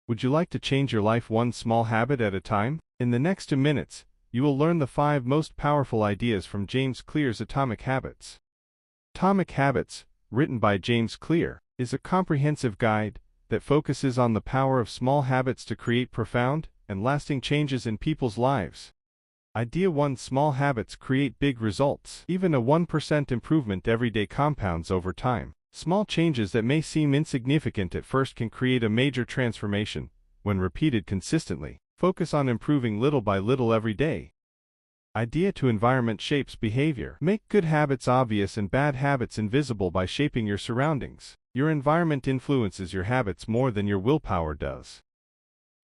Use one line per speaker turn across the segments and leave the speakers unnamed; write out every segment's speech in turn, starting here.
Would you like to change your life one small habit at a time? In the next 2 minutes, you will learn the 5 most powerful ideas from James Clear's Atomic Habits. Atomic Habits, written by James Clear, is a comprehensive guide that focuses on the power of small habits to create profound and lasting changes in people's lives. Idea 1: Small habits create big results. Even a 1% improvement every day compounds over time. Small changes that may seem insignificant at first can create a major transformation when repeated consistently. Focus on improving little by little every day. Idea 2: Environment shapes behavior. Make good habits obvious and bad habits invisible by shaping your surroundings. Your environment influences your habits more than your willpower does.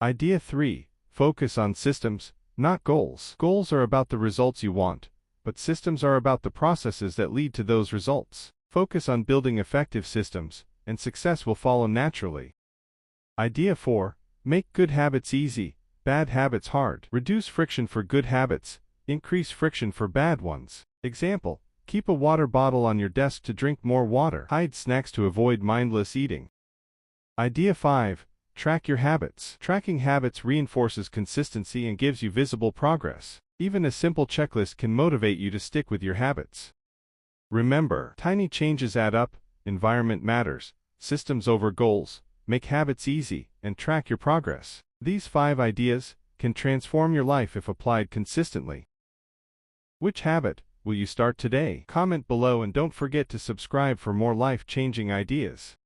Idea 3: Focus on systems, not goals. Goals are about the results you want, but systems are about the processes that lead to those results. Focus on building effective systems, and success will follow naturally. Idea 4: Make good habits easy, bad habits hard. Reduce friction for good habits, increase friction for bad ones. Example: keep a water bottle on your desk to drink more water. Hide snacks to avoid mindless eating. Idea 5: Track your habits. Tracking habits reinforces consistency and gives you visible progress. Even a simple checklist can motivate you to stick with your habits. Remember, tiny changes add up, environment matters, systems over goals, make habits easy, and track your progress. These 5 ideas can transform your life if applied consistently. Which habit will you start today? Comment below and don't forget to subscribe for more life-changing ideas.